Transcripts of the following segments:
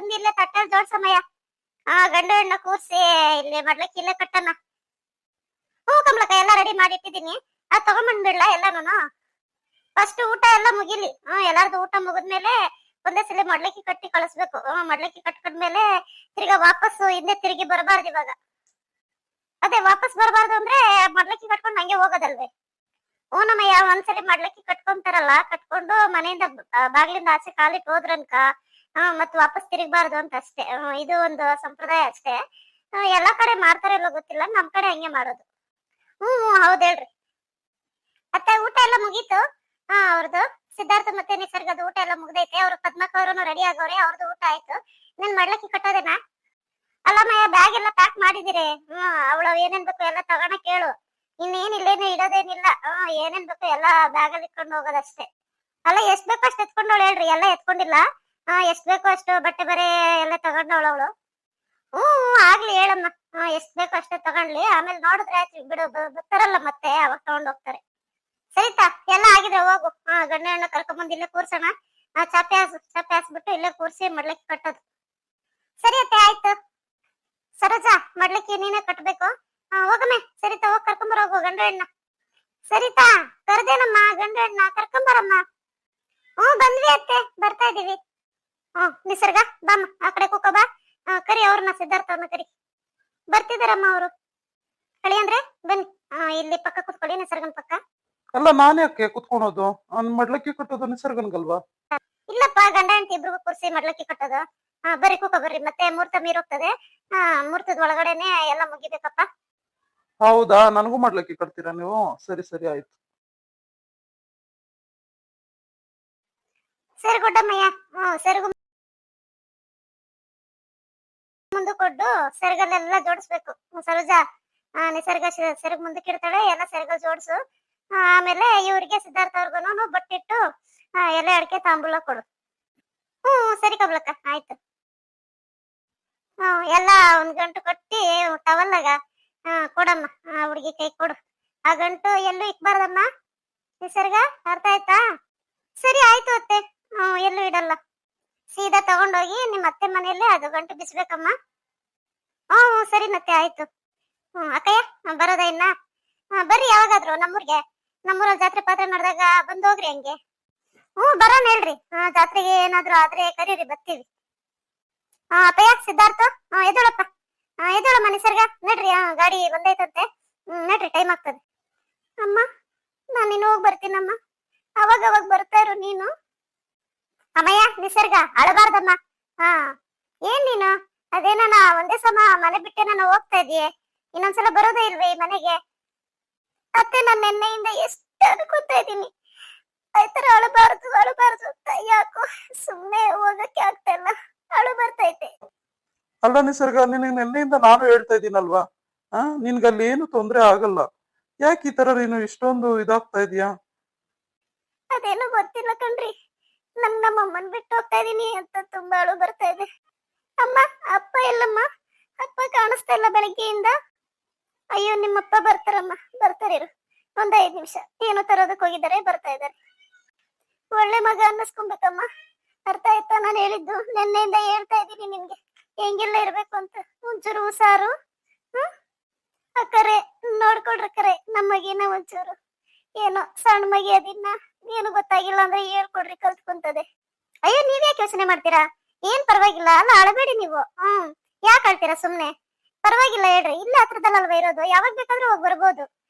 ತಂದು ಇಲ್ಲೇ ತಟ್ಟಲ್ ಜೋಡ್ಸಮಯ್ಯ. ಗಂಡು ಹೆಣ್ಣ ಕೂರ್ಸಿ ಇಲ್ಲಿ ಮಾಡ್ಲಿಕ್ಕೆ ಇಲ್ಲೇ ಕಟ್ಟಣ. ಹ್ಞೂ ಕಮಲಕ್ಕ, ಎಲ್ಲ ರೆಡಿ ಮಾಡಿ ಇಟ್ಟಿದ್ದೀನಿ. ಅದ್ ತಗೊಂಡ್ಬಂದ್ಬಿಡ್ಲಾ ಎಲ್ಲಾನು? ಫಸ್ಟ್ ಊಟ ಎಲ್ಲ ಮುಗಿಲಿ. ಎಲ್ಲಾರ್ದು ಊಟ ಮುಗಿದ್ಮೇಲೆ ಒಂದೇ ಸಲ ಮಡ್ಲಕ್ಕಿ ಕಟ್ಟಿ ಕಳಿಸ್ಬೇಕು. ಮಡ್ಲಕ್ಕಿ ಕಟ್ಕೊಂಡ್ಮೇಲೆ ತಿರ್ಗಾ ವಾಪಸ್ ಹಿಂದೆ ತಿರುಗಿ ಬರಬಾರ್ದು ಇವಾಗ. ಅದೇ ವಾಪಸ್ ಬರಬಾರ್ದು ಅಂದ್ರೆ ಮಡ್ಲಕ್ಕಿ ಕಟ್ಕೊಂಡು ಹಂಗೆ ಹೋಗೋದಲ್ವೇ? ನಮ್ಮಯ್ಯ, ಒಂದ್ಸಲಿ ಮಡ್ಲಕ್ಕಿ ಕಟ್ಕೊಂತಾರಲ್ಲ, ಕಟ್ಕೊಂಡು ಮನೆಯಿಂದ ಬಾಗ್ಲಿಂದ ಆಚೆ ಕಾಲಿಟ್ಟು ಹೋದ್ರನ್ಕ ಮತ್ ವಾಪಸ್ ತಿರುಗಬಾರ್ದು ಅಂತ ಅಷ್ಟೇ. ಇದು ಒಂದು ಸಂಪ್ರದಾಯ ಅಷ್ಟೇ. ಎಲ್ಲಾ ಕಡೆ ಮಾಡ್ತಾರೋ ಇಲ್ಲೋ ಗೊತ್ತಿಲ್ಲ, ನಮ್ ಕಡೆ ಹಂಗೆ ಮಾಡೋದು. ಹೌದ್ ಹೇಳ್ರಿ. ಮತ್ತೆ ಊಟ ಎಲ್ಲ ಮುಗೀತು. ಅವ್ರದ್ದು ಸಿದ್ಧಾರ್ಥ ಮತ್ತೆ ನಿಸರ್ಗದ ಊಟ ಎಲ್ಲ ಮುಗ್ದೈತೆ. ಅವ್ರು ಪದ್ಮಕ್ಕ ಅವ್ರು ರೆಡಿ ಆಗೋರೆ, ಅವ್ರದ್ದು ಊಟ ಆಯ್ತು. ನನ್ ಮಡ್ಲಕ್ಕಿ ಕಟ್ಟೋದೇನಾ? ಅಲ್ಲ ಮಯ್ಯ, ಬ್ಯಾಗ್ ಎಲ್ಲ ಪ್ಯಾಕ್ ಮಾಡಿದಿರಿ. ಅವಳು ಏನೇನ್ ಬೇಕು ಎಲ್ಲ ತಗೋಣ ಕೇಳು. ಇನ್ನೇನಿಲ್ಲೇನು ಇಡೋದೇನಿಲ್ಲ. ಏನೇನ್ ಬೇಕು ಎಲ್ಲ ಬ್ಯಾಗಲ್ಲಿ ಇಟ್ಕೊಂಡು ಹೋಗೋದಷ್ಟೇ. ಅಲ್ಲ, ಎಷ್ಟ್ ಬೇಕೋ ಅಷ್ಟು ಎತ್ಕೊಂಡವಳು ಹೇಳ್ರಿ. ಎಲ್ಲ ಎತ್ಕೊಂಡಿಲ್ಲ. ಎಷ್ಟ್ ಬೇಕೋ ಅಷ್ಟು ಬಟ್ಟೆ ಬರೆ ಎಲ್ಲ ತಗೊಂಡವಳು ಅವಳು. ಆಗ್ಲಿ ಹೇಳಮ್ಮ. ಎಷ್ಟ್ ಬೇಕೋ ಅಷ್ಟೇ ತಗೊಂಡ್ಲಿ. ಆಮೇಲೆ ನೋಡಿದ್ರೆ ಆಯ್ತು ಬಿಡು, ಬರ್ತಾರಲ್ಲ ಮತ್ತೆ ಅವಾಗ ತಗೊಂಡ್ ಹೋಗ್ತಾರೆ. ಸರಿತಾ, ಎಲ್ಲ ಆಗಿದ್ರೆ ಹೋಗು. ಗಂಡ ಹೆಣ್ಣ ಕರ್ಕೊಂಬಂದು ಇಲ್ಲೇ ಕೂರ್ಸೋಣ. ಚಾಪೆ ಹಾಸ್ಬಿಟ್ಟು ಇಲ್ಲೇ ಕೂರ್ಸಿ ಮಡ್ಲಕ್ಕಿ ಕಟ್ಟೋದು. ಸರಿ ಅತ್ತೆ, ಆಯ್ತು. ಸರೋಜಾ, ಮಡ್ಲಕ್ಕಿ ನೀನೇ ಕಟ್ಬೇಕು. ಹೋಗಮ್ಮೆ. ಸರಿತಾ, ಹೋಗಿ ಕರ್ಕೊಂಬರೋಗು ಗಂಡ ಹೆಣ್ಣ. ಸರಿತಾ, ಕರ್ದೇನಮ್ಮ ಗಂಡ ಹೆಣ್ಣ, ಕರ್ಕೊಂಬರಮ್ಮ. ಬಂದ್ವಿ ಅತ್ತೆ, ಬರ್ತಾ ಇದೀವಿ. ನಿಸರ್ಗ ಬಾಮ್ಮ, ಆ ಕಡೆ ಕೂಕೋ ಬಾ. ಕರಿ ಅವ್ರನ್ನ, ಸಿದ್ಧಾರ್ಥ ಅವ್ರನ್ನ ಕರಿ. ಬರ್ತಿದಾರಮ್ಮ ಅವರು. ಕಳಿ ಅಂದ್ರೆ ಬನ್ನಿ. ಇಲ್ಲಿ ಪಕ್ಕ ಕೂತ್ಕೊಳ್ಳಿ, ನಿಸರ್ಗನ್ ಪಕ್ಕ. ಅಲ್ಲ, ನಾನೇ ಯಾಕೆ ಕುತ್ಕೊಳೋದು? ಮಡ್ಲಕ್ಕಿ ಕಟ್ಟೋದು ನಿಸರ್ಗನ್ಗಲ್ವಾ? ಇಲ್ಲಪ್ಪ, ಗಂಡ ಹೆಂಡತಿ ಇಬ್ರಿಗೂ ಕೂರ್ಸಿ ಮಡ್ಲಕ್ಕಿ ಕಟ್ಟೋದು. ಬರ್ರಿ ಕೂಕೋ ಬರ್ರಿ. ಮತ್ತೆ ಮುಹೂರ್ತ ಮೀರೋಗ್ತದೆ. ಮುಹೂರ್ತದ ಒಳಗಡೆನೆ ಎಲ್ಲ ಮುಗಿಬೇಕಪ್ಪ. ಹೌದಾ? ನನಗೂ ಮಡ್ಲಕ್ಕಿ ಕಟ್ತೀರಾ ನೀವು? ಸರಿ ಸರಿ, ಆಯ್ತು. ಸೆರಗೊಡ್ಡಮ್ಮಯ್ಯ. ಸೆರಗು ಮುಂದೆ ಕೊಟ್ಟು ಸೆರಗಲ್ಲೆಲ್ಲ ಜೋಡಿಸ್ಬೇಕು. ಸರೋಜಾ, ನಿಸರ್ಗ ಸೆರಗು ಮುಂದಕ್ಕೆ ಇಡ್ತಾಳೆ, ಎಲ್ಲ ಸೆರಗ ಜೋಡಿಸು. ಆಮೇಲೆ ಇವ್ರಿಗೆ ಸಿದ್ಧಾರ್ಥ ಅವ್ರಿಗೂ ಬಟ್ಟಿಟ್ಟು ಎಲೆ ಅಡಿಕೆ ತಾಂಬೂಲ ಕೊಡು. ಸರಿ ಕಮಲಕ್ಕ, ಆಯ್ತು. ಎಲ್ಲ ಒಂದ್ ಗಂಟು ಕಟ್ಟಿ ಟವಲ್ಲಾಗ ಕೊಡಮ್ಮ. ಹುಡುಗಿ ಕೈ ಕೊಡು. ಆ ಗಂಟು ಎಲ್ಲೂ ಇಕ್ಬಾರ್ದಮ್ಮ. ನಿಸರ್ಗ, ಅರ್ಥ ಆಯ್ತಾ? ಸರಿ ಆಯ್ತು ಅತ್ತೆ. ಎಲ್ಲೂ ಇಡಲ್ಲ. ಸೀದಾ ತಗೊಂಡೋಗಿ ನಿಮ್ಮ ಅತ್ತೆ ಮನೆಯಲ್ಲೇ ಅದು ಗಂಟು ಬಿಸ್ಬೇಕಮ್ಮ. ಸರಿ ಮತ್ತೆ, ಆಯ್ತು. ಅಕ್ಕಯ್ಯ, ಬರೋದ ಇನ್ನ? ಬರ್ರಿ ಯಾವಾಗಾದ್ರು ನಮ್ಮೂರ್ಗೆ. ನಮ್ಮೂರಲ್ಲಿ ಜಾತ್ರೆ ಪಾತ್ರೆ ನಡೆದಾಗ ಬಂದೋಗ್ರಿ ಹಂಗೆ. ಬರೋಣ ಹೇಳ್ರಿ. ಜಾತ್ರೆಗೆ ಏನಾದ್ರು ಆದ್ರೆ ಕರೀರಿ, ಬರ್ತೀವಿ. ಅಪ್ಪಯ್ಯ, ಸಿದ್ಧಾರ್ಥ, ಎದೋಳಪ್ಪ. ಎದೋಳಮ್ಮ. ನಿಸರ್ಗ ನಡ್ರಿ, ಗಾಡಿ ಬಂದೈತಂತೆ. ನಡ್ರಿ, ಟೈಮ್ ಆಗ್ತದೆ. ಅಮ್ಮ, ನಾನು ಇನ್ನು ಹೋಗಿ ಬರ್ತೀನಮ್ಮ. ಅವಾಗ ಬರ್ತಾ ಇರು ನೀನು. ಅಮ್ಮಯ್ಯ, ನಿಸರ್ಗ ಅಳಬಾರ್ದಮ್ಮ. ಏನ್ ನೀನು ಅದೇನ ಒಂದೇ ಸಮ ಮನೆ ಬಿಟ್ಟೆ ನಾನು ಹೋಗ್ತಾ ಇದೀಯ. ಇನ್ನೊಂದ್ಸಲ ಬರೋದೇ ಇಲ್ವೇ ಈ ಮನೆಗೆ? ಅತ್ತೆ, ನಾನು ನಿನ್ನೆಯಿಂದ ಎಷ್ಟು ಅನ್ಕೋತಾ ಇದ್ದೀನಿ. ಆಯ್ತರ ಅಳಬಾರ್ದು ಅಂತ. ಯಾಕೋ ಸುಮ್ನೆ ಹೋಗಕ್ಕೆ ಆಗ್ತಾ ಇಲ್ಲ, ಅಳು ಬರ್ತೈತೆ. ಅಲ್ಲ ನಿಸರ್ಗ, ನಿನಗೆ ನಿನ್ನೆಯಿಂದ ನಾನು ಹೇಳ್ತಾ ಇದ್ದೀನಲ್ವಾ, ನಿನ್ಗಲ್ಲಿ ಏನು ತೊಂದ್ರೆ ಆಗಲ್ಲ. ಯಾಕೆ ಈ ತರ ನೀನು ಇಷ್ಟೊಂದು ಇದಾಗ್ತಾ ಇದೀಯಾ? ಅದೇನೋ ಗೊತ್ತಿಲ್ಲ ಕಣ್ರಿ. ನಮ್ಮಮ್ಮನ್ ಬಿಟ್ಟು ಹೋಗ್ತಾ ಇದೀನಿ ಅಂತ ತುಂಬಾ ಅಳು ಬರ್ತಾ ಇದೆ. ಅಮ್ಮ, ಅಪ್ಪ ಎಲ್ಲಮ್ಮ? ಅಪ್ಪ ಕಾಣಿಸ್ತಾ ಇಲ್ಲ ಬೆಳಗ್ಗೆಯಿಂದ. ಅಯ್ಯೋ, ನಿಮ್ಮಪ್ಪ ಬರ್ತಾರಮ್ಮ, ಬರ್ತಾರಿರು. ಒಂದ್ 5 ನಿಮಿಷ ಏನು ತರೋದಕ್ಕೆ ಹೋಗಿದ್ದಾರೆ, ಬರ್ತಾ ಇದ್ದಾರೆ. ಒಳ್ಳೆ ಮಗ ಅನ್ನಿಸ್ಕೊಬೇಕಮ್ಮ. ಅರ್ಥ ಆಯ್ತಾ ನಾನು ಹೇಳಿದ್ದು? ನಿನ್ನೆಯಿಂದ ಹೇಳ್ತಾ ಇದ್ದೀನಿ ನಿಮ್ಗೆ ಹೆಂಗೆಲ್ಲ ಇರ್ಬೇಕು ಅಂತ. ಒಂಚೂರು ಹುಷಾರು. ಅಕ್ಕರೆ ನೋಡ್ಕೊಳ್ರಿ ಕರೆ, ನಮ್ಮಗಿನ ಒಂಚೂರು ಏನೋ ಸಣ್ಣ ಮಗಿ ಅದಿನ್ನ ಏನು ಗೊತ್ತಾಗಿಲ್ಲ ಅಂದ್ರೆ ಹೇಳ್ಕೊಡ್ರಿ, ಕಲ್ತ್ಕೊಂತದೆ. ಅಯ್ಯೋ, ನೀವ್ಯಾಕೆ ಯೋಚನೆ ಮಾಡ್ತೀರಾ? ಏನ್ ಪರವಾಗಿಲ್ಲ. ಅಲ್ಲ, ಅಳಬೇಡಿ ನೀವು. ಯಾಕೆ ಅಳ್ತೀರಾ ಸುಮ್ನೆ? ಪರವಾಗಿಲ್ಲ ಹೇಳ್ರಿ, ಇಲ್ಲ ಹತ್ರದಲ್ಲಲ್ವ ಇರೋದು, ಯಾವಾಗ ಬೇಕಾದ್ರೂ ಹೋಗಿ ಬರ್ಬೋದು.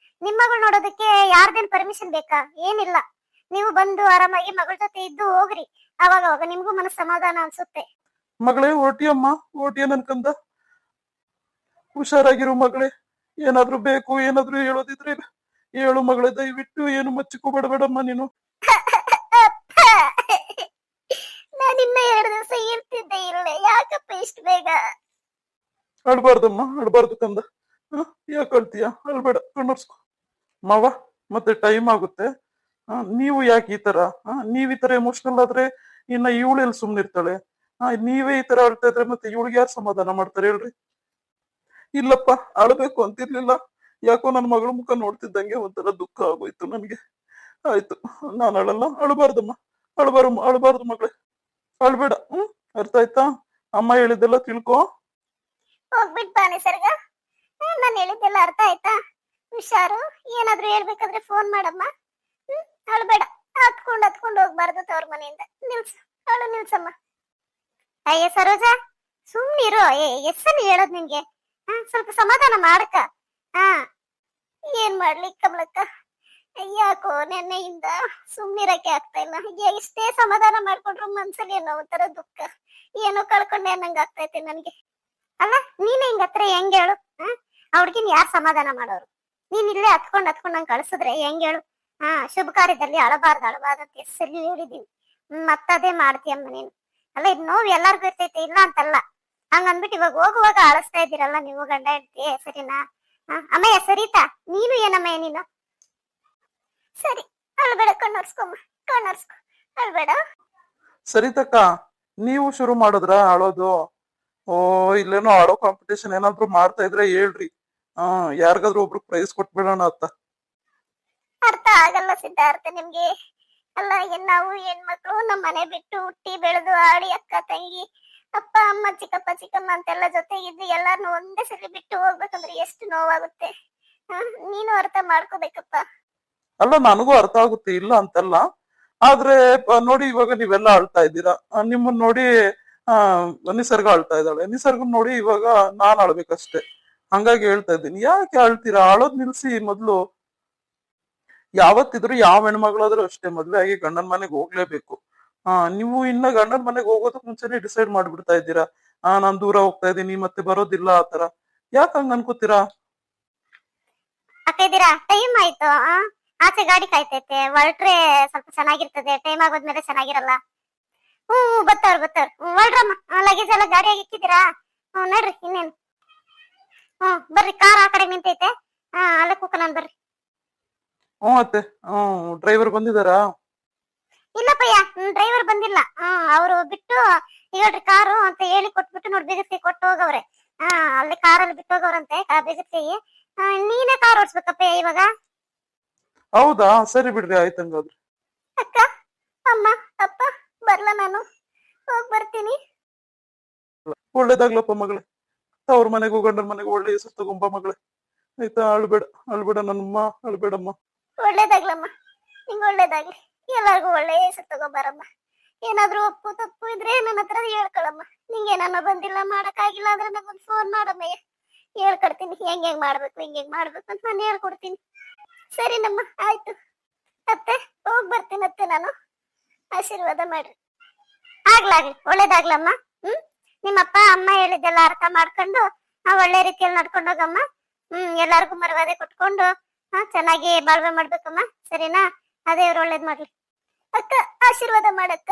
ನಿಮ್ ಮಗಳು ನೋಡೋದಕ್ಕೆ ಯಾರ್ದೇನ್ ಪರ್ಮಿಷನ್ ಬೇಕಾ? ಏನಿಲ್ಲ. ನೀವು ಬಂದು ಆರಾಮಾಗಿ ಮಗಳ ಜೊತೆ ಇದ್ದು ಹೋಗ್ರಿ. ಅವಾಗ ನಿಮ್ಗೂ ಮನಸ್ಸು ಸಮಾಧಾನ ಅನ್ಸುತ್ತೆ. ಮಗಳೇ, ಓಟಿಯಮ್ಮ, ಓಟಿಯ ನನ್ಕಂದ. ಹುಷಾರಾಗಿರು ಮಗಳೇ. ಏನಾದ್ರು ಬೇಕು, ಏನಾದ್ರು ಹೇಳೋದಿದ್ರೆ ಹೇಳು ಮಗಳೇ. ದಯವಿಟ್ಟು ಏನು ಮಚ್ಚಿಕೋಬೇಡಬೇಡಮ್ಮ ನೀನು. ನಾನಿನ್ನ 2 ದಿವಸ ಇರ್ತಿದ್ದೆ ಇಲ್ಲೇ. ಯಾಕಪ್ಪ ಇಷ್ಟು ಬೇಗ? ಅಳ್ಬಾರ್ದಮ್ಮ, ಅಳ್ಬಾರ್ದು ಕಂದ. ಯಾಕೆ ಅಳ್ತೀಯ? ಅಳ್ಬೇಡ, ಕಣ್ಣರ್ಸ್ಕೊ ಮಾವ. ಮತ್ತೆ ಟೈಮ್ ಆಗುತ್ತೆ. ನೀವು ಯಾಕೆ ಈ ತರ? ನೀವ್ ಈ ತರ ಎಮೋಷನಲ್ ಆದ್ರೆ ಇನ್ನ ಇವಳೆಲ್ಲಿ ಸುಮ್ನಿರ್ತಾಳೆ? ನೀವೇ ಈ ತರ ಅಳ್ತಾ ಇದ್ರೆ ಮತ್ತೆ ಇವಳಿಗೆ ಯಾರು ಸಮಾಧಾನ ಮಾಡ್ತಾರೆ ಹೇಳ್ರಿ? ಇಲ್ಲಪ್ಪ, ಅಳ್ಬೇಕು ಅಂತಿರ್ಲಿಲ್ಲ. ಯಾಕೋ ನನ್ನ ಮಗಳ ಮುಖ ನೋಡ್ತಿದ್ದಂಗೆ ಒಂಥರ ದುಃಖ ಆಗೋಯ್ತು ನನ್ಗೆ. ಆಯ್ತು, ನಾನು ಅಳಲ್ಲ. ಅಳಬಾರ್ದಮ್ಮ, ಅಳಬಾರ್ದು ಮಗಳೇ. ಅಳ್ಬೇಡ. ಅರ್ಥ ಆಯ್ತಾ? ಅಮ್ಮ ಹೇಳಿದ್ದೆಲ್ಲ ತಿಳ್ಕೊ. ಹೋಗ್ಬಿಟ್ ಬಾ ನಿಸರ್ಗ. ನಾನು ಹೇಳಿದ್ದೆಲ್ಲ ಅರ್ಥ ಆಯ್ತಾ? ಹುಷಾರು. ಏನಾದ್ರೂ ಹೇಳ್ಬೇಕಾದ್ರೆ ಫೋನ್ ಮಾಡಮ್ಮ. ಅಳ್ಬೇಡ. ಹತ್ಕೊಂಡು ಹೋಗ್ಬಾರ್ದು ತವ್ರ ಮನೆಯಿಂದ. ನಿಲ್ಸು, ನಿಲ್ಸಮ್ಮ. ಅಯ್ಯ ಸರೋಜ, ಸುಮ್ನಿರು. ಎಷ್ಟಲ್ಲಿ ಹೇಳೋದ್ ನಿನ್ಗೆ? ಸ್ವಲ್ಪ ಸಮಾಧಾನ ಮಾಡಕ. ಹಾ, ಏನ್ ಮಾಡ್ಲಿ ಕಮಲಕ್ಕ, ಯಾಕೋ ನೆನ್ನೆಯಿಂದ ಸುಮ್ನಿರಕ್ಕೆ ಆಗ್ತಾ ಇಲ್ಲ. ಎಷ್ಟೇ ಸಮಾಧಾನ ಮಾಡ್ಕೊಂಡ್ರು ಮನ್ಸಲ್ಲಿ ಏನೋ ಒಂಥರ ದುಃಖ, ಏನೋ ಕಳ್ಕೊಂಡೆ ಅನ್ನಂಗ ಆಗ್ತೈತೆ ನನ್ಗೆ. ಅಲ್ಲ, ನೀನ್ ಹಿಂಗ ಹತ್ರ ಹೆಂಗ್ ಹೇಳು? ಅವ್ರಿಗಿನ್ ಯಾರು ಸಮಾಧಾನ ಮಾಡೋರು? ನೀನ್ ಇಲ್ಲೇ ಹತ್ಕೊಂಡ್ ನಂಗೆ ಕಳ್ಸಿದ್ರೆ ಹೆಂಗ್ ಹೇಳು? ಶುಭ ಕಾರ್ಯದಲ್ಲಿ ಅಳಬಾರ್ದು ಅಂತ ಎಷ್ಟಲ್ಲಿ ಹೇಳಿದೀನಿ. ಮತ್ತದೇ ಮಾಡ್ತೀಯಮ್ಮ ನೀನು. ಅಲ್ಲ, ಇದ್ ನೋವು ಎಲ್ಲಾರ್ಗು ಇರ್ತೈತೆ, ಇಲ್ಲ ಅಂತಲ್ಲ. ಹಂಗಂದ್ಬಿಟ್ಟು ಇವಾಗ ಹೋಗುವಾಗ ಅಳಿಸ್ತಾ ಇದ್ದೀರಲ್ಲ ನೀವು ಗಂಡ ಹೆಂಡ್ತಿ, ಸರಿನಾ? ಅಮ್ಮಯ್ಯ ಸರಿತಾ? ನೀನು ಏನಮ್ಮಯ್ಯ ನೀನು? ಸರಿ, ಅಳ್ಬೇಡ. ಕಣ್ಣೊರ್ಸ್ಕೊ, ಅಳ್ಬೇಡ. ಸರಿತಕ್ಕ, ನೀವು ಶುರು ಮಾಡಿದ್ರ ಅಳೋದು? ಓ, ಇಲ್ಲೇನೋ ಆಡೋ ಕಾಂಪಿಟೇಷನ್ ಏನಾದ್ರು ಮಾಡ್ತಾ ಇದ್ರೆ ಹೇಳ್ರಿ. ಯಾರಿಗಾದ್ರೂ ಒಬ್ರು ಪ್ರೈಸ್ ಕೊಟ್ಬಿಡೋಣ ಅಂತ. ಅರ್ಥ ಆಗಲ್ಲ ಸಿದ್ಧಾರ್ಥ ನಿಮ್ಗೆ. ಅಲ್ಲ, ನಾವು ಹೆಣ್ಮಕ್ಳು ನಮ್ಮ ಮನೆ ಬಿಟ್ಟು ಹುಟ್ಟಿ ಬೆಳೆದು ಆಡಿ ಅಕ್ಕ ತಂಗಿ ಅಪ್ಪ ಅಮ್ಮ ಚಿಕ್ಕಪ್ಪ ಚಿಕ್ಕಮ್ಮ ಅಂತೆಲ್ಲ ಜೊತೆಗಿದ್ದು ಎಲ್ಲಾರನ್ನು ಒಂದೇ ಸರಿ ಬಿಟ್ಟು ಹೋಗ್ಬೇಕಂದ್ರೆ ಎಷ್ಟು ನೋವಾಗುತ್ತೆ. ನೀನು ಅರ್ಥ ಮಾಡ್ಕೋಬೇಕಪ್ಪ. ಅಲ್ಲ, ನನಗೂ ಅರ್ಥ ಆಗುತ್ತೆ, ಇಲ್ಲ ಅಂತಲ್ಲ. ಆದ್ರೆ ನೋಡಿ, ಇವಾಗ ನೀವೆಲ್ಲ ಅಳ್ತಾ ಇದ್ದೀರಾ. ನಿಮ್ಮನ್ನ ನೋಡಿ ನಿಸರ್ಗ ಅಳ್ತಾ ಇದ್ದಾಳೆ. ನಿಸರ್ಗನ್ ನೋಡಿ ಇವಾಗ ನಾನ್ ಅಳ್ಬೇಕಷ್ಟೇ. ಹಂಗಾಗಿ ಹೇಳ್ತಾ ಇದ್ದೀನಿ, ಯಾಕೆ ಅಳ್ತೀರಾ? ಅಳೋದ್ ನಿಲ್ಸಿ ಮೊದ್ಲು. ಯಾವತ್ತಿದ್ರು ಯಾವ ಹೆಣ್ಮಗಳಾದ್ರೂ ಅಷ್ಟೇ, ಮದ್ವೆ ಆಗಿ ಗಂಡನ ಮನೆಗೆ ಹೋಗ್ಲೇಬೇಕು. ನೀವು ಇನ್ನ ಗಂಡನ ಮನೆಗೆ ಹೋಗೋದಕ್ ಮುಂಚೆನೆ ಡಿಸೈಡ್ ಮಾಡ್ಬಿಡ್ತಾ ಇದ್ದೀರಾ, ನಾನ್ ದೂರ ಹೋಗ್ತಾ ಇದ್ದೀನಿ ಮತ್ತೆ ಬರೋದಿಲ್ಲ ಆತರ. ಯಾಕೆ ಹಂಗ ಅನ್ಕೋತೀರಾ? ಹಾಕಿದ್ದೀರಾ? ಟೈಮ್ ಆಯ್ತು. ಆಚೆ ಗಾಡಿ ಕಾಯ್ತೈತೆ, ಹೊರಟ್ರೆ ಸ್ವಲ್ಪ ಚೆನ್ನಾಗಿರ್ತದೆ. ಟೈಮ್ ಆಗೋದ್ಮೇಲೆ ಚೆನ್ನಾಗಿರಲ್ಲ. ಬತ್ತವ್ರ ಹೊರಡ್ರಮ್ಮ. ಲಗೇಜ್ ಎಲ್ಲ ಗಾಡಿಯಾಗಿ ಇಕ್ಕಿದ್ದೀರಾ? ನಡ್ರಿ, ಇನ್ನೇನು. ಬರ್ರಿ, ಕಾರ್ ಆ ಕಡೆ ನಿಂತೈತೆ. ಅಲ್ಲೇ ಕೂಕನನ್ ಬರ್ರಿ. ಅತ್ತೆ, ಡ್ರೈವರ್ ಬಂದಿದಾರಾ? ಇಲ್ಲಪ್ಪಯ್ಯ, ಡ್ರೈವರ್ ಬಂದಿಲ್ಲ. ಅವರು ಬಿಟ್ಟು ಹೇಳ್ರಿ ಕಾರು ಅಂತ ಹೇಳಿ ಕೊಟ್ಬಿಟ್ಟು ನೋಡಿ ಬಿಗಸ್ಕೈ ಕೊಟ್ಟು ಹೋಗವ್ರೆ. ಅಲ್ಲಿ ಕಾರಲ್ಲಿ ಬಿಟ್ಟು ಹೋಗವ್ರಂತೆ ಬಿಗಸ್ಕೈ. ನೀನೇ ಕಾರ್ ಓಡಿಸ್ಬೇಕಪ್ಪಯ್ಯ ಇವಾಗ. ಹೌದಾ, ಸರಿ ಬಿಡ್ರಿ, ಆಯ್ತಂಗಾದ್ರೆ. ಅಕ್ಕ, ಅಮ್ಮ, ಅಪ್ಪ, ಬರ್ಲಾ ನಾನು? ಹೋಗ್ ಬರ್ತೀನಿ. ಒಳ್ಳೇದಾಗ್ಲಪ್ಪ ಮಗಳೇ. ಅವ್ರ ಮನೆಗೂ ಗಂಡನ ಮನೆಗೂ ಒಳ್ಳೆ ಹೆಸರು ತಗೊಂಬ ಮಗಳೇ. ಆಯ್ತಾ? ಅಳ್ಬೇಡ ನನ್ನಮ್ಮ, ಅಳ್ಬೇಡಮ್ಮ. ಒಳ್ಳೇದಾಗ್ಲಮ್ಮ, ನಿಂಗೆ ಒಳ್ಳೇದಾಗ್ಲಿ. ಎಲ್ಲಾರ್ಗು ಒಳ್ಳೆ ಹೆಸರು ತಗೋಬಾರಮ್ಮ. ಏನಾದ್ರೂ ಒಪ್ಪು ತಪ್ಪು ಇದ್ರೆ ನನ್ನ ಹತ್ರ ಹೇಳ್ಕೊಳಮ್ಮ. ನಿಂಗೆ ಏನಾನ ಬಂದಿಲ್ಲ, ಮಾಡಕ್ಕಾಗಿಲ್ಲ ಅಂದ್ರೆ ನನಗೊಂದು ಫೋನ್ ಮಾಡಮ್ಮಯ್ಯ. ಹೇಳ್ಕೊಡ್ತೀನಿ ಹೆಂಗ್ ಮಾಡ್ಬೇಕು, ಹಿಂಗ್ ಮಾಡ್ಬೇಕು ಅಂತ ನಾನು ಹೇಳ್ಕೊಡ್ತೀನಿ. ಸರಿನಮ್ಮ, ಆಯ್ತು. ಅತ್ತೆ, ಹೋಗ್ ಬರ್ತೀನಿ ಅತ್ತೆ ನಾನು. ಆಶೀರ್ವಾದ ಮಾಡ್ರಿ. ಆಗ್ಲಾಗ್ಲಿ, ಒಳ್ಳೇದಾಗ್ಲಮ್ಮ. ನಿಮ್ಮಪ್ಪ ಅಮ್ಮ ಹೇಳಿದ್ದೆಲ್ಲ ಅರ್ಥ ಮಾಡ್ಕೊಂಡು ಒಳ್ಳೆ ರೀತಿಯಲ್ಲಿ ನಡ್ಕೊಂಡು ಹೋಗಮ್ಮ. ಎಲ್ಲಾರ್ಗು ಮರ್ಯಾದೆ ಕೊಟ್ಕೊಂಡು ಚೆನ್ನಾಗಿ ಬಾಳ್ವೆ ಮಾಡ್ಬೇಕಮ್ಮ, ಸರಿನಾ? ಅದೇ ಇವ್ರು ಒಳ್ಳೇದ್ ಮಾಡ್ಲಿ. ಅಕ್ಕ, ಆಶೀರ್ವಾದ ಮಾಡಕ್ಕ.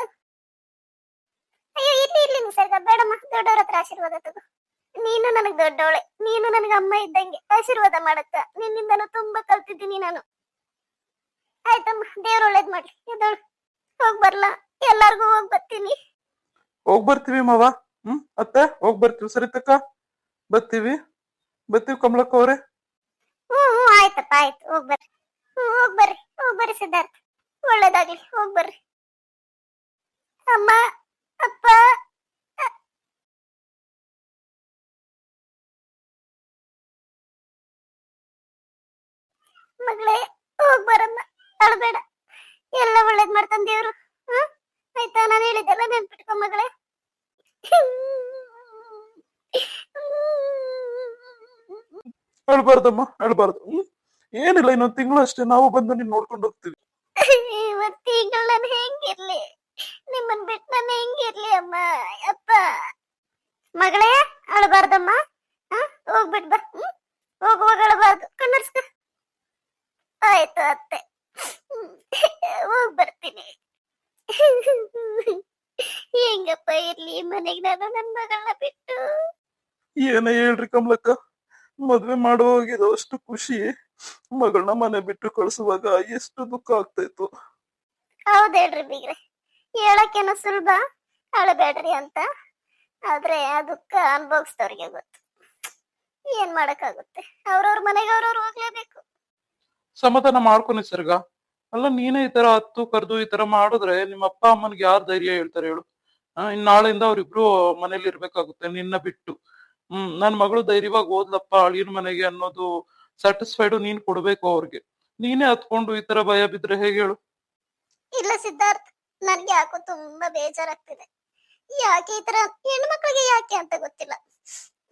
ಅಯ್ಯೋ, ಇಲ್ಲಿ ನಿಸರ್ಗ ಬೇಡಮ್ಮ. ದೊಡ್ಡವ್ರ ಹತ್ರ ಆಶೀರ್ವಾದ ತಗೋ. ನೀನು ನನಗ್ ದೊಡ್ಡವಳೆ, ನೀನು ನನಗೆ ಅಮ್ಮ ಇದ್ದಂಗೆ. ಆಶೀರ್ವಾದ ಮಾಡಕ್ಕ. ನಿನ್ನಿಂದನೂ ತುಂಬಾ ಕಲ್ತಿದ್ದೀನಿ ನಾನು. ಆಯ್ತಮ್ಮ, ದೇವ್ರ ಒಳ್ಳೇದ್ ಮಾಡ್ಲಿ. ಎದ್ದೋಳು, ಹೋಗ್ ಬರ್ಲಾ? ಎಲ್ಲಾರ್ಗು ಹೋಗ್ ಬರ್ತೀನಿ. ಹೋಗ್ ಬರ್ತೀವಿ ಮಾವ. ಅತ್ತೆ, ಹೋಗ್ ಬರ್ತೀವಿ. ಸರಿತಕ್ಕ, ಬರ್ತೀವಿ ಕಮಲಕ್ಕ ಅವ್ರೆ. ಆಯ್ತಪ್ಪ, ಆಯ್ತು. ಹೋಗ್ ಬರ್ರಿ ಸಿದ್ಧಾರ್ಥ. ಒಳ್ಳೇದಾಗ್ಲಿ, ಹೋಗ್ ಬರ್ರಿ. ಅಮ್ಮ, ಅಪ್ಪ. ಮಗಳೇ, ಹೋಗ್ ಬರಮ್ಮ. ಅಳ್ಬೇಡ. ಎಲ್ಲ ಒಳ್ಳೇದ್ ಮಾಡ್ತಾನ ದೇವ್ರು. ಆಯ್ತಾ? ನಾನು ಹೇಳಿದ್ದೆಲ್ಲ ನೆನ್ಪಿಟ್ಕೊ ಮಗಳೇ. ಅಳ್ಬಾರ್ದಮ್ಮ, ಅಳ್ಬಾರ್ದು. ಏನಿಲ್ಲ, ಇನ್ನೊಂದ್ ತಿಂಗಳು ಅಷ್ಟೇ, ನಾವು ಬಂದು ನೀನ್ ನೋಡ್ಕೊಂಡು ಹೋಗ್ತೀವಿ. ಇವತ್ತು ಈಗ ನಾನು ಹೆಂಗಿರ್ಲಿ? ನಿಮ್ಮನ್ ಬಿಟ್ಟು ನಾನು ಹೆಂಗಿರ್ಲಿ ಅಮ್ಮ, ಅಪ್ಪ? ಮಗಳೇ, ಅಳಬಾರ್ದಮ್ಮ. ಹೋಗ್ಬಿಟ್ ಬಾ. ಹೋಗುವಾಗ ಅಳಬಾರ್ದು. ಕಣ್ಣರ್ಸ್ಕ. ಆಯ್ತು ಅತ್ತೆ, ಹೋಗ್ ಬರ್ತೀನಿ. ಹೆಂಗಪ್ಪ ಇರ್ಲಿ ಮನೆಗೆ ನಾನು ನನ್ ಮಗಳನ್ನ ಬಿಟ್ಟು? ಏನೇ ಹೇಳ್ರಿ ಕಮಲಕ್ಕ, ಮದ್ವೆ ಮಾಡುವಾಗ ಅಷ್ಟು ಖುಷಿ, ಮಗಳನ್ನ ಮನೆ ಬಿಟ್ಟು ಕಳ್ಸುವಾಗ ಎಷ್ಟು ದುಃಖ ಆಗ್ತಾಯಿತ್ತು. ಹೌದೇಳ್ರಿ ಬೀಗ್ರೆ, ಹೇಳಕ್ಕೇನೋ ಸುಲಭ ಅಳಬೇಡ್ರಿ ಅಂತ. ಆದ್ರೆ ಆ ದುಃಖ ಅನುಭವಿಸಿದವ್ರಿಗೆ ಗೊತ್ತು. ಏನ್ ಮಾಡಕ್ಕಾಗುತ್ತೆ? ಅವ್ರವ್ರ ಮನೆಗೆ ಅವ್ರವ್ರು ಹೋಗ್ಲೇಬೇಕು. ಸಮಾಧಾನ ಮಾಡ್ಕೊನಿ ಸರ್ಗ. ಅಲ್ಲ, ನೀನೇ ಈ ತರ ಹತ್ತು ಕರೆದು ಈ ತರ ಮಾಡಿದ್ರೆ ನಿಮ್ಮ ಅಪ್ಪ ಅಮ್ಮನ್ಗೆ ಯಾರು ಧೈರ್ಯ ಹೇಳ್ತಾರೆ ಹೇಳು? ಇನ್ ನಾಳೆಯಿಂದ ಅವ್ರಿಬ್ರು ಮನೇಲಿ ಇರ್ಬೇಕಾಗುತ್ತೆ ನಿನ್ನ ಬಿಟ್ಟು. ನನ್ ಮಗಳು ಧೈರ್ಯವಾಗಿ ಓದ್ಲಪ್ಪ ಅಳಿಯನ್ ಮನೆಗೆ ಅನ್ನೋದು ಸ್ಯಾಟಿಸ್ಫೈಡ್ ನೀನ್ ಕೊಡ್ಬೇಕು ಅವ್ರಿಗೆ. ನೀನೇ ಹತ್ಕೊಂಡು ಈ ತರ ಭಯ ಬಿದ್ರೆ ಹೇಗೆ ಹೇಳು? ಇಲ್ಲ ಸಿದ್ಧಾರ್ಥ್, ನನ್ಗೆ ಯಾಕೋ ತುಂಬಾ ಬೇಜಾರಾಗ್ತಿದೆ. ಯಾಕೆ ಈ ತರ ಹೆಣ್ಮಕ್ಳಿಗೆ ಯಾಕೆ ಅಂತ ಗೊತ್ತಿಲ್ಲ,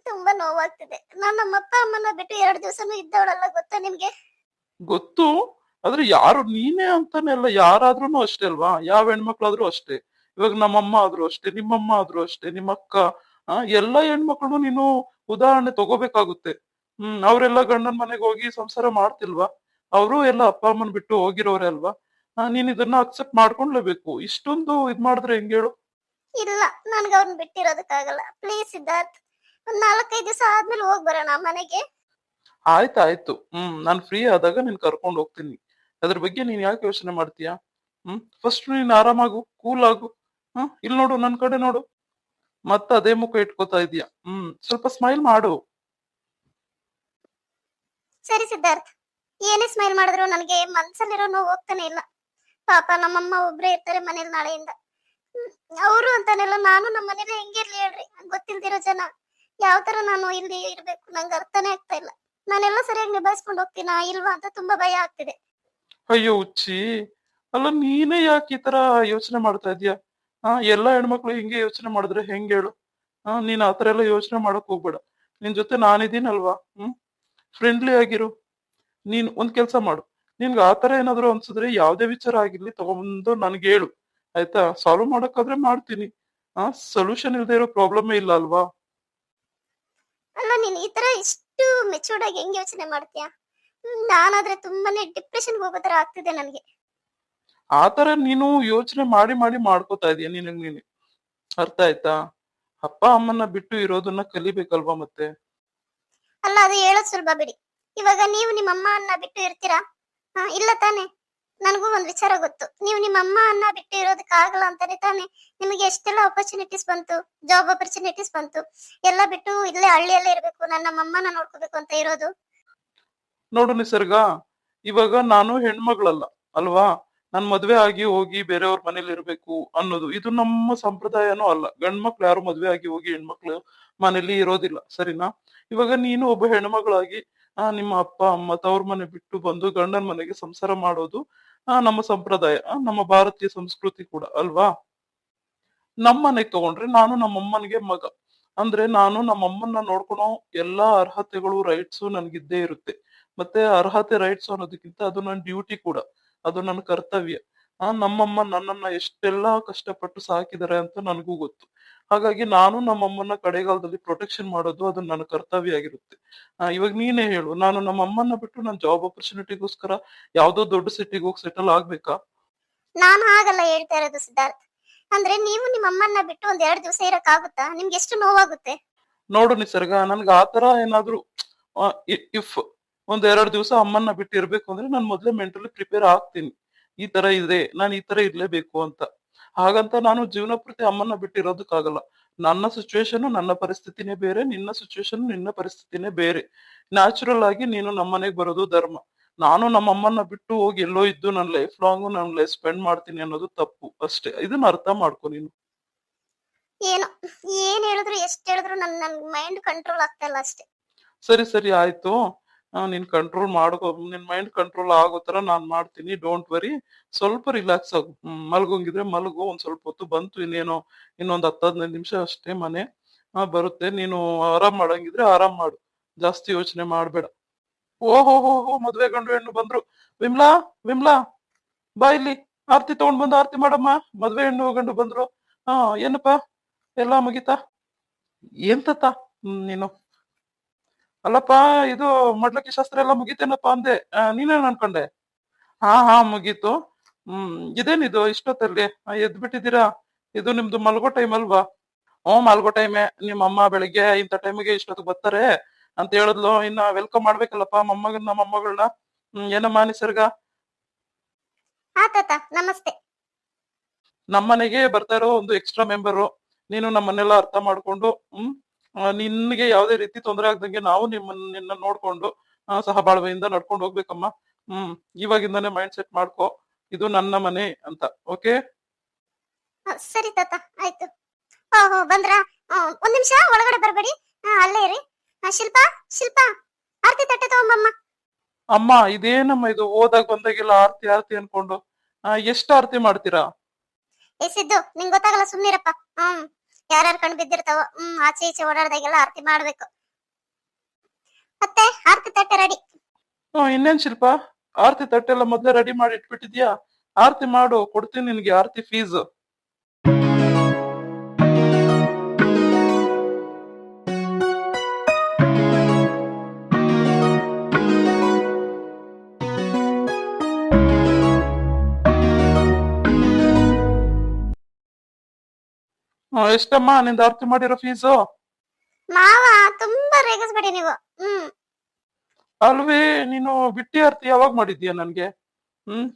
ತುಂಬಾ ನೋವಾಗ್ತಿದೆ. ನಾನ್ ನಮ್ಮಪ್ಪ ಅಮ್ಮನ ಬಿಟ್ಟು 2 ದಿವಸನೂ ಇದ್ದವಳಲ್ಲ, ಗೊತ್ತಾ ನಿಮ್ಗೆ? ಗೊತ್ತು. ಆದ್ರೆ ಯಾರು ನೀನೇ ಅಂತಾನೆ ಅಲ್ಲ, ಯಾರಾದ್ರೂನು ಅಷ್ಟೇ ಅಲ್ವಾ? ಯಾವ ಹೆಣ್ಮಕ್ಳಾದ್ರೂ ಅಷ್ಟೇ. ಇವಾಗ ನಮ್ಮಮ್ಮ ಆದ್ರೂ ಅಷ್ಟೇ, ನಿಮ್ಮಮ್ಮ ಆದ್ರೂ ಅಷ್ಟೇ, ನಿಮ್ಮ ಅಕ್ಕ, ಎಲ್ಲಾ ಹೆಣ್ಮಕ್ಳು ನೀನು ಉದಾಹರಣೆ ತಗೋಬೇಕಾಗುತ್ತೆ. ಅವ್ರೆಲ್ಲ ಗಂಡನ್ ಮನೆಗೆ ಹೋಗಿ ಸಂಸಾರ ಮಾಡ್ತಿಲ್ವಾ? ಅವರು ಎಲ್ಲ ಅಪ್ಪ ಅಮ್ಮನ್ ಬಿಟ್ಟು ಹೋಗಿರೋರೆ ಅಲ್ವಾ? ನೀನ್ ಇದನ್ನ ಅಕ್ಸೆಪ್ಟ್ ಮಾಡ್ಕೊಂಡ್ಲೇಬೇಕು. ಇಷ್ಟೊಂದು ಇದ್ ಮಾಡಿದ್ರೆ ಹೆಂಗ್ ಹೇಳು? ಇಲ್ಲ, ನನ್ಗೆ ಅವ್ರನ್ನ ಬಿಟ್ಟಿರೋದಕ್ಕಾಗಲ್ಲ. ಪ್ಲೀಸ್ ಸಿದ್ಧಾರ್ಥ್, ಒಂದ್ 4-5 ದಿವಸ ಆದ್ಮೇಲೆ ಹೋಗ್ ಬರೋಣ ಮನೆಗೆ. ಆಯ್ತಾಯ್ತು. ನಾನ್ ಫ್ರೀ ಆದಾಗ ನಿನ್ ಕರ್ಕೊಂಡ್ ಹೋಗ್ತೀನಿ. ಅದ್ರ ಬಗ್ಗೆ ನೀನ್ ಯಾಕೆ ಯೋಚನೆ ಮಾಡ್ತೀಯಾ? ಫಸ್ಟ್ ನೀನ್ ಆರಾಮಾಗು, ಕೂಲ್ ಆಗು. ಇಲ್ಲಿ ನೋಡು, ನನ್ ಕಡೆ ನೋಡು. ಮತ್ತ ಅದೇ ಮುಖ ಇಟ್ಕೋತಾ ಇದೀಯ. ಸ್ವಲ್ಪ ಸ್ಮೈಲ್ ಮಾಡು. ಸರಿ ಸಿದ್ಧಾರ್ಥ್, ಏನೇ ಸ್ಮೈಲ್ ಮಾಡಿದ್ರು ನನಗೆ ಮನ್ಸಲ್ಲಿರೋ ನೋವು ಹೋಗ್ತಾನೆ ಇಲ್ಲ. ಪಾಪ ನಮ್ಮಮ್ಮ ಒಬ್ರೇ ಇರ್ತಾರೆ ಮನೇಲಿ ನಾಳೆಯಿಂದ. ಅವರು ಅಂತಾನೆಲ್ಲ ನಾನು ನಮ್ಮ ಮನೇಲಿ ಹೆಂಗಿರ್ಲಿ ಹೇಳ್ರಿ, ಗೊತ್ತಿಲ್ದಿರೋ ಜನ. ಯಾವ ತರ ನಾನು ಇಲ್ಲಿ ಇರ್ಬೇಕು ನಂಗೆ ಅರ್ಥನೇ ಆಗ್ತಾ ಇಲ್ಲ. ನಾನೆಲ್ಲ ಸರಿಯಾಗಿ ನಿಭಾಯಿಸ್ಕೊಂಡು ಹೋಗ್ತೀನಾ ಇಲ್ವಾ ಅಂತ ತುಂಬಾ ಭಯ ಆಗ್ತಿದೆ. ಅಯ್ಯೋ ಹುಚ್ಚಿ, ಅಲ್ಲ ನೀನೇ ಯಾಕೆ ಈ ತರ ಯೋಚನೆ ಮಾಡ್ತಾ ಇದೀಯ? ಎಲ್ಲಾ ಹೆಣ್ಮಕ್ಳು ಹಿಂಗೆ ಯೋಚನೆ ಮಾಡಿದ್ರೆ ಹೆಂಗ್ ಹೇಳು? ನೀನ್ ಆತರ ಎಲ್ಲ ಯೋಚನೆ ಮಾಡಕ್ ಹೋಗ್ಬೇಡ. ನಿನ್ ಜೊತೆ ನಾನಿದ್ದೀನಲ್ವಾ? ಫ್ರೆಂಡ್ಲಿ ಆಗಿರು. ನೀನ್ ಒಂದ್ ಕೆಲ್ಸ ಮಾಡು. ನಿನ್ಗೆ ಆತರ ಏನಾದ್ರು ಅನ್ಸಿದ್ರೆ ಯಾವ್ದೇ ವಿಚಾರ ಆಗಿರ್ಲಿ ತಗೊಂಡು ನನ್ಗೆ ಹೇಳು. ಆಯ್ತಾ? ಸಾಲ್ವ್ ಮಾಡಕ್ಕಾದ್ರೆ ಮಾಡ್ತೀನಿ. ಸೊಲ್ಯೂಷನ್ ಇಲ್ದೇ ಇರೋ ಪ್ರಾಬ್ಲಮೇ ಇಲ್ಲ ಅಲ್ವಾ? ಅಲ್ಲ, ನೀನ್ ಈ ತರ ಇಷ್ಟು ಮೆಚೂರ್ಡ್ ಆಗಿ ಹೆಂಗ್ ಯೋಚನೆ ಮಾಡ್ತೀಯಾ? ನಾನಾದ್ರೆ ತುಂಬಾನೇ ಡಿಪ್ರೆಷನ್ ಹೋಗೋ ತರ ಆಗ್ತಿದೆ ನನ್ಗೆ. ಆತರ ನೀನು ಯೋಚನೆ ಮಾಡಿ ಮಾಡಿ ಮಾಡ್ಕೋತಾ ಇದೀಯ ನಿನಗ್ ನೀನೆ. ಅರ್ಥ ಆಯ್ತಾ? ಅಪ್ಪ ಅಮ್ಮನ್ನ ಬಿಟ್ಟು ಇರೋದನ್ನ ಕಲಿಬೇಕಲ್ವಾ ಮತ್ತೆ? ಅಲ್ಲ, ಅದು ಹೇಳೋದ್ ಸುಲಭ ಬಿಡಿ. ಇವಾಗ ನೀವು ನಿಮ್ಮ ಅಮ್ಮ ಅನ್ನ ಬಿಟ್ಟು ಇರ್ತೀರಾ? ಇಲ್ಲ ತಾನೆ. ನನಗೂ ಒಂದ್ ವಿಚಾರ ಗೊತ್ತು, ನೀವು ನಿಮ್ಮ ಅಮ್ಮ ಅನ್ನ ಬಿಟ್ಟು ಇರೋದಕ್ಕೆ ಆಗಲ್ಲ ಅಂತಾನೆ ತಾನೆ ನಿಮಗೆ ಎಷ್ಟೆಲ್ಲ ಆಪರ್ಚುನಿಟೀಸ್ ಬಂತು, ಜಾಬ್ ಆಪರ್ಚುನಿಟೀಸ್ ಬಂತು. ಎಲ್ಲ ಬಿಟ್ಟು ಇಲ್ಲೇ ಹಳ್ಳಿಯಲ್ಲೇ ಇರ್ಬೇಕು, ನನ್ನ ನಮ್ಮಮ್ಮನ ನೋಡ್ಕೋಬೇಕು ಅಂತ ಇರೋದು. ನೋಡು ನಿಸರ್ಗ, ಇವಾಗ ನಾನು ಹೆಣ್ಮಗಳಲ್ಲ ಅಲ್ವಾ? ನಾನ್ ಮದ್ವೆ ಆಗಿ ಹೋಗಿ ಬೇರೆಯವ್ರ ಮನೇಲಿ ಇರ್ಬೇಕು ಅನ್ನೋದು ಇದು ನಮ್ಮ ಸಂಪ್ರದಾಯನೂ ಅಲ್ಲ. ಗಂಡ್ಮಕ್ಳು ಯಾರು ಮದ್ವೆ ಆಗಿ ಹೋಗಿ ಹೆಣ್ಮಕ್ಳು ಮನೇಲಿ ಇರೋದಿಲ್ಲ, ಸರಿನಾ? ಇವಾಗ ನೀನು ಒಬ್ಬ ಹೆಣ್ಮಗಳಾಗಿ ನಿಮ್ಮ ಅಪ್ಪ ಅಮ್ಮ ತವ್ರ ಮನೆ ಬಿಟ್ಟು ಬಂದು ಗಂಡನ ಮನೆಗೆ ಸಂಸಾರ ಮಾಡೋದು ನಮ್ಮ ಸಂಪ್ರದಾಯ, ನಮ್ಮ ಭಾರತೀಯ ಸಂಸ್ಕೃತಿ ಕೂಡ ಅಲ್ವಾ? ನಮ್ಮನೆಗ್ ತಗೊಂಡ್ರೆ ನಾನು ನಮ್ಮಮ್ಮನಿಗೆ ಮಗ. ಅಂದ್ರೆ ನಾನು ನಮ್ಮಮ್ಮನ್ನ ನೋಡ್ಕೊಳೋ ಎಲ್ಲಾ ಅರ್ಹತೆಗಳು, ರೈಟ್ಸು ನನ್ಗಿದ್ದೇ ಇರುತ್ತೆ. ಮತ್ತೆ ಅರ್ಹತೆ, ರೈಟ್ಸ್ ಅನ್ನೋದಕ್ಕಿಂತ ಅದು ನನ್ನ ಡ್ಯೂಟಿ ಕೂಡ. ಅದು ನನ್ನ ಕರ್ತವ್ಯ. ನಮ್ಮಮ್ಮ ನನ್ನನ್ನ ಎಷ್ಟೆಲ್ಲಾ ಕಷ್ಟಪಟ್ಟು ಸಾಕಿದ್ದಾರೆ ಅಂತ ನನಗೂ ಗೊತ್ತು. ಹಾಗಾಗಿ ನಾನು ನಮ್ಮಮ್ಮನ್ನ ಕಡೆಗಾಲದಲ್ಲಿ ಪ್ರೊಟೆಕ್ಷನ್ ಮಾಡೋದು ಅದು ನನ್ನ ಕರ್ತವ್ಯ ಆಗಿರುತ್ತೆ. ಇವಾಗ ನೀನೇ ಹೇಳು, ನಾನು ನಮ್ಮಮ್ಮನ್ನ ಬಿಟ್ಟು ನಾನು ಜಾಬ್ ಆಪರ್ಚುನಿಟಿಗೋಸ್ಕರ ಯಾವ್ದೋ ದೊಡ್ಡ ಸಿಟಿಗೆ ಹೋಗಿ ಸೆಟಲ್ ಆಗ್ಬೇಕಾ? ನಾನು ಹಾಗಲ್ಲ ಹೇಳ್ತಾ ಇರೋದು ಸಿದ್ಧಾರ್ಥ್. ಅಂದ್ರೆ ನೀವು ನಿಮ್ಮ ಅಮ್ಮನ್ನ ಬಿಟ್ಟು ಒಂದ್ 2 ದಿವಸ ಇರಕ್ ಆಗುತ್ತಾ? ನಿಮ್ಗೆ ಎಷ್ಟು ನೋವಾಗುತ್ತೆ? ನೋಡು ನಿಸರ್ಗ, ನನ್ಗೆ ಆತರ ಏನಾದ್ರು ಇಫ್ ಒಂದ್ 2 ದಿವಸ ಅಮ್ಮನ್ನ ಬಿಟ್ಟು ಇರ್ಬೇಕು ಅಂದ್ರೆ ನಾನ್ ಮೊದ್ಲೇ ಮೆಂಟಲಿ ಪ್ರಿಪೇರ್ ಆಗ್ತೀನಿ. ಈ ತರ ಇದೆ, ನಾನ್ ಈ ತರ ಇರ್ಲೇಬೇಕು ಅಂತ. ಹಾಗಂತ ನಾನು ಜೀವನ ಪೂರ್ತಿ ಅಮ್ಮನ್ನ ಬಿಟ್ಟಿರೋದಕ್ಕಾಗಲ್ಲ. ನನ್ನ ಸಿಚುವೇಶನ್ ನನ್ನ ಪರಿಸ್ಥಿತಿನೇ ಬೇರೆ, ನಿನ್ನ ಸಿಚುವೇಶನ್ ನಿನ್ನ ಪರಿಸ್ಥಿತಿನೇ ಬೇರೆ. ನ್ಯಾಚುರಲ್ ಆಗಿ ನೀನು ನಮ್ಮನೆಗ್ ಬರೋದು ಧರ್ಮ. ನಾನು ನಮ್ಮ ಅಮ್ಮನ್ನ ಬಿಟ್ಟು ಹೋಗಿ ಎಲ್ಲೋ ಇದ್ದು ನನ್ನ ಲೈಫ್ ಲಾಂಗ್ ನನ್ನ ಲೈಫ್ ಸ್ಪೆಂಡ್ ಮಾಡ್ತೀನಿ ಅನ್ನೋದು ತಪ್ಪು ಅಷ್ಟೇ. ಇದನ್ನ ಅರ್ಥ ಮಾಡ್ಕೊ ನೀನು. ಏನೋ, ಏನ್ ಹೇಳಿದ್ರು ಎಷ್ಟ್ ಹೇಳಿದ್ರು ನನ್ ಮೈಂಡ್ ಕಂಟ್ರೋಲ್ ಆಗ್ತಾ ಇಲ್ಲ ಅಷ್ಟೇ. ಸರಿ ಸರಿ ಆಯ್ತು. ನೀನ್ ಕಂಟ್ರೋಲ್ ಮಾಡ್ಕೊ, ನಿನ್ ಮೈಂಡ್ ಕಂಟ್ರೋಲ್ ಆಗೋ ತರ ನಾನ್ ಮಾಡ್ತೀನಿ. Don't worry. ಸ್ವಲ್ಪ ರಿಲ್ಯಾಕ್ಸ್ ಆಗು. ಮಲ್ಗೋಂಗಿದ್ರೆ ಮಲ್ಗು. ಒಂದ್ ಸ್ವಲ್ಪ ಹೊತ್ತು ಬಂತು, ಇನ್ನೊಂದ್ 10-15 ನಿಮಿಷ ಅಷ್ಟೇ ಮನೆ. ಬರುತ್ತೆ. ನೀನು ಆರಾಮ್ ಮಾಡಂಗಿದ್ರೆ ಆರಾಮ್ ಮಾಡು. ಜಾಸ್ತಿ ಯೋಚನೆ ಮಾಡ್ಬೇಡ. ಓಹೋ ಹೋ ಹೋ, ಮದ್ವೆ ಗಂಡು ಹೆಣ್ಣು ಬಂದ್ರು. ವಿಮ್ಲಾ, ವಿಮ್ಲಾ, ಬಾ ಇಲ್ಲಿ. ಆರ್ತಿ ತಗೊಂಡ್ ಬಂದು ಆರ್ತಿ ಮಾಡಮ್ಮ. ಮದ್ವೆ ಹೆಣ್ಣು ಗಂಡು ಬಂದ್ರು. ಏನಪ್ಪಾ ಎಲ್ಲಾ ಮುಗಿತಾ? ಏನ್ ತಾತ ನೀನು? ಅಲ್ಲಪ್ಪ, ಇದು ಮಡ್ಲಕ್ಕಿ ಶಾಸ್ತ್ರ ಎಲ್ಲ ಮುಗಿತೇನಪ್ಪ ಅಂದೆ. ನೀನೇನ್ ಅನ್ಕೊಂಡೆ? ಹಾ ಮುಗೀತು. ಇದೇನಿದು ಇಷ್ಟೊತ್ತಲ್ಲಿ ಎದ್ ಬಿಟ್ಟಿದ್ದೀರಾ? ಇದು ನಿಮ್ದು ಮಲ್ಗೋ ಟೈಮ್ ಅಲ್ವಾ? ಮಲ್ಗೋ ಟೈಮೆ. ನಿಮ್ಮ ಅಮ್ಮ ಬೆಳಿಗ್ಗೆ ಇಂಥ ಟೈಮಿಗೆ ಇಷ್ಟೊತ್ತಿಗೆ ಬರ್ತಾರೆ ಅಂತ ಹೇಳಿದ್ಲು. ಇನ್ನ ವೆಲ್ಕಮ್ ಮಾಡ್ಬೇಕಲ್ಲಪ್ಪ ಮೊಮ್ಮಗನ್ನ ಮೊಮ್ಮಗಳನ್ನ. ಏನಮ್ಮ ನಿಸರ್ಗ? ತಾತ ನಮಸ್ತೆ. ನಮ್ಮನೆಗೆ ಬರ್ತಾ ಇರೋ ಒಂದು ಎಕ್ಸ್ಟ್ರಾ ಮೆಂಬರು. ನೀನು ನಮ್ಮನ್ನೆಲ್ಲ ಅರ್ಥ ಮಾಡ್ಕೊಂಡು ನಿನ್ಗೆ ಯಾವ್ದೇ ರೀತಿ ತೊಂದರೆ ಆಗ್ದಂಗೆ ನಾವು ನಿನ್ನ ನೋಡ್ಕೊಂಡು ಸಹಬಾಳ್ವೆಯಿಂದ ನಡ್ಕೊಂಡು ಹೋಗ್ಬೇಕಮ್ಮ. ಇವಾಗಿಂದಾನೇ ಮೈಂಡ್ ಸೆಟ್ ಮಾಡ್ಕೊ, ಇದು ನನ್ನ ಮನೆ ಅಂತ. ಓಕೆ? ಸರಿ ತಾತ, ಆಯ್ತು. ಓಹೋ ಬಂದ್ರ. ಒಂದ್ ನಿಮಿಷ ಒಳಗಡೆ ಬರ್ಬೇಡಿ, ಅಲ್ಲೇ ಇರಿ. ಶಿಲ್ಪಾ, ಶಿಲ್ಪಾ, ಆರ್ತಿ ತಟ್ಟೆ ತಗೊಂಬಮ್ಮ. ಅಮ್ಮ ಇದೇನಮ್ಮ ಇದು, ಹೋದಾಗ ಬಂದಾಗೆಲ್ಲ ಆರ್ತಿ ಆರ್ತಿ ಅನ್ಕೊಂಡು ಎಷ್ಟು ಆರ್ತಿ ಮಾಡ್ತೀರಾ? ಏ ಸಿದ್ದು, ನಿಂಗ್ ಗೊತ್ತಾಗಲ್ಲ, ಸುಮ್ನಿರಪ್ಪ. ಯಾರ್ಯಾರು ಕಣ್ ಬಿದ್ದಿರ್ತಾವ, ಆಚೆ ಈಚೆ ಓಡಾಡ್ದಾಗೆಲ್ಲ ಆರ್ತಿ ಮಾಡ್ಬೇಕು. ಮತ್ತೆ ಆರ್ತಿ ತಟ್ಟೆ ರೆಡಿ. ಇನ್ನೇನ್ ಶಿಲ್ಪ, ಆರ್ತಿ ತಟ್ಟೆಲ್ಲ ಮೊದ್ಲೇ ರೆಡಿ ಮಾಡಿ ಇಟ್ಬಿಟ್ಟಿದ್ಯಾ? ಆರ್ತಿ ಮಾಡು, ಕೊಡ್ತೀನಿ ನಿನ್ಗೆ ಆರ್ತಿ ಫೀಸ್. ಎಷ್ಟಮ್ಮ ನಿಂದ ಆರ್ತಿ ಮಾಡಿರೋ ಫೀಸು? ಮಾವ ತುಂಬಾ ರೇಗಿಸ್ಬೇಡಿ ನೀವು. ಅಲ್ವೇ, ನೀನು ಬಿಟ್ಟಿ ಆರ್ತಿ ಯಾವಾಗ ಮಾಡಿದ್ಯಾ ನನ್ಗೆ?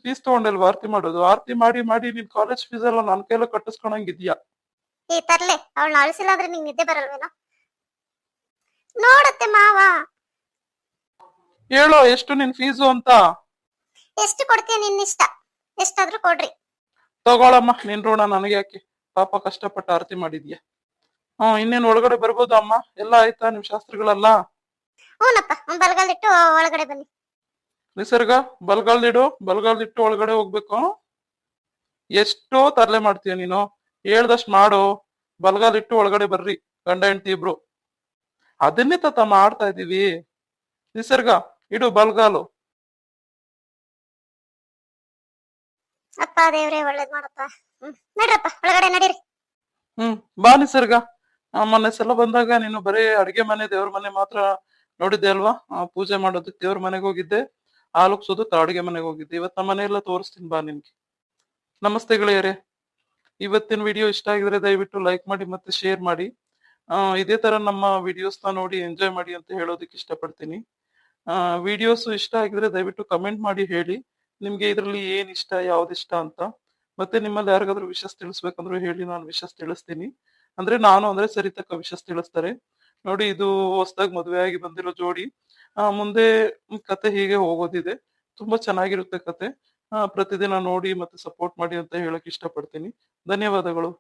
ಫೀಸ್ ತಗೊಂಡಲ್ವಾ ಆರ್ತಿ ಮಾಡೋದು? ಆರ್ತಿ ಮಾಡಿ ಮಾಡಿ ನಿನ್ ಕಾಲೇಜ್ ಫೀಸ್ ಎಲ್ಲ ನನ್ ಕೈಲ ಕಟ್ಟಿಸ್ಕೊಳಂಗಿದ್ಯಾ? ಈ ತರ್ಲೆ, ಅವಳನ್ನ ಅಳಿಸಿಲ್ಲ ಅಂದ್ರೆ ನಿಂಗ್ ನಿದ್ದೆ ಬರಲ್ವೇನೋ? ನೋಡತ್ತೆ ಮಾವ. ಹೇಳೋ ಎಷ್ಟು ನಿನ್ ಫೀಸು ಅಂತ. ಎಷ್ಟು ಕೊಡ್ತೀಯ ನಿನ್ನಿಷ್ಟ, ಎಷ್ಟಾದ್ರೂ ಕೊಡ್ರಿ. ತಗೊಳಮ್ಮ, ನಿನ್ ಋಣ ನನಗೆ ಯಾಕೆ? ಪಾಪ ಕಷ್ಟಪಟ್ಟು ಆರತಿ ಮಾಡಿದ್ಯಾ. ಇನ್ನೇನ್ ಒಳಗಡೆ ಬರ್ಬೋದು ಅಮ್ಮ? ಎಲ್ಲ ಆಯ್ತಾ ನಿಮ್ ಶಾಸ್ತ್ರಗಳೆಲ್ಲ? ಹೂನಪ್ಪ, ಬಲಗಾಲಿಟ್ಟು ಒಳಗಡೆ ಬನ್ನಿ. ನಿಸರ್ಗ, ಬಲ್ಗಾಲ್ದಿಡು, ಬಲ್ಗಾಲ್ದಿಟ್ಟು ಒಳಗಡೆ ಹೋಗ್ಬೇಕು. ಎಷ್ಟೋ ತರ್ಲೆ ಮಾಡ್ತೀಯ ನೀನು, ಹೇಳ್ದಷ್ಟ್ ಮಾಡು. ಬಲ್ಗಾಲಿಟ್ಟು ಒಳಗಡೆ ಬರ್ರಿ, ಗಂಡ ಹೆಂಡತಿ ಇಬ್ರು. ಅದನ್ನೇ ತತ್ತ ಮಾಡ್ತಾ ಇದೀವಿ. ನಿಸರ್ಗ, ಇಡು ಬಲ್ಗಾಲು. ಅಪ್ಪ ದೇವ್ರೆ ಒಳ್ಳೇದ್ ಮಾಡಪ್ಪ. ನಡ್ರಪ್ಪ ಒಳಗಡೆ ನಡೀರಿ. ಬಾ ನಿಸರ್ಗ. ಮೊನ್ನೆ ಸಲ ಬಂದಾಗ ನೀನು ಬರೀ ಅಡಿಗೆ ಮನೆ ದೇವ್ರ ಮನೆ ಮಾತ್ರ ನೋಡಿದ್ದೆ ಅಲ್ವಾ? ಪೂಜೆ ಮಾಡೋದಕ್ಕೆ ದೇವ್ರ ಮನೆಗೆ ಹೋಗಿದ್ದೆ, ಆಲುಕ್ಸೋದಕ್ಕೆ ಅಡಿಗೆ ಮನೆಗೆ ಹೋಗಿದ್ದೆ. ಇವತ್ತು ನಮ್ಮ ಮನೆಯೆಲ್ಲ ತೋರಿಸ್ತೀನಿ ಬಾ ನಿನ್ಗೆ. ನಮಸ್ತೆ ಗೆಳೆಯರೇ, ಇವತ್ತಿನ ವಿಡಿಯೋ ಇಷ್ಟ ಆಗಿದ್ರೆ ದಯವಿಟ್ಟು ಲೈಕ್ ಮಾಡಿ ಮತ್ತೆ ಶೇರ್ ಮಾಡಿ. ಇದೇ ತರ ನಮ್ಮ ವಿಡಿಯೋಸ್ನ ನೋಡಿ ಎಂಜಾಯ್ ಮಾಡಿ ಅಂತ ಹೇಳೋದಕ್ಕೆ ಇಷ್ಟಪಡ್ತೀನಿ. ವಿಡಿಯೋಸ್ ಇಷ್ಟ ಆಗಿದ್ರೆ ದಯವಿಟ್ಟು ಕಮೆಂಟ್ ಮಾಡಿ ಹೇಳಿ, ನಿಮ್ಗೆ ಇದ್ರಲ್ಲಿ ಏನ್ ಇಷ್ಟ, ಯಾವ್ದು ಇಷ್ಟ ಅಂತ. ಮತ್ತೆ ನಿಮ್ಮಲ್ಲಿ ಯಾರಿಗಾದ್ರೂ ವಿಷಸ್ ತಿಳಿಸ್ಬೇಕಂದ್ರೂ ಹೇಳಿ, ನಾನು ವಿಷಸ್ ತಿಳಿಸ್ತೀನಿ. ಅಂದ್ರೆ ಸರಿತಕ್ಕ ವಿಷಸ್ ತಿಳಿಸ್ತಾರೆ. ನೋಡಿ, ಇದು ಹೊಸದಾಗಿ ಮದುವೆ ಆಗಿ ಬಂದಿರೋ ಜೋಡಿ. ಮುಂದೆ ಕತೆ ಹೀಗೆ ಹೋಗೋದಿದೆ. ತುಂಬಾ ಚೆನ್ನಾಗಿರುತ್ತೆ ಕತೆ. ಪ್ರತಿದಿನ ನೋಡಿ ಮತ್ತೆ ಸಪೋರ್ಟ್ ಮಾಡಿ ಅಂತ ಹೇಳಕ್ ಇಷ್ಟಪಡ್ತೀನಿ. ಧನ್ಯವಾದಗಳು.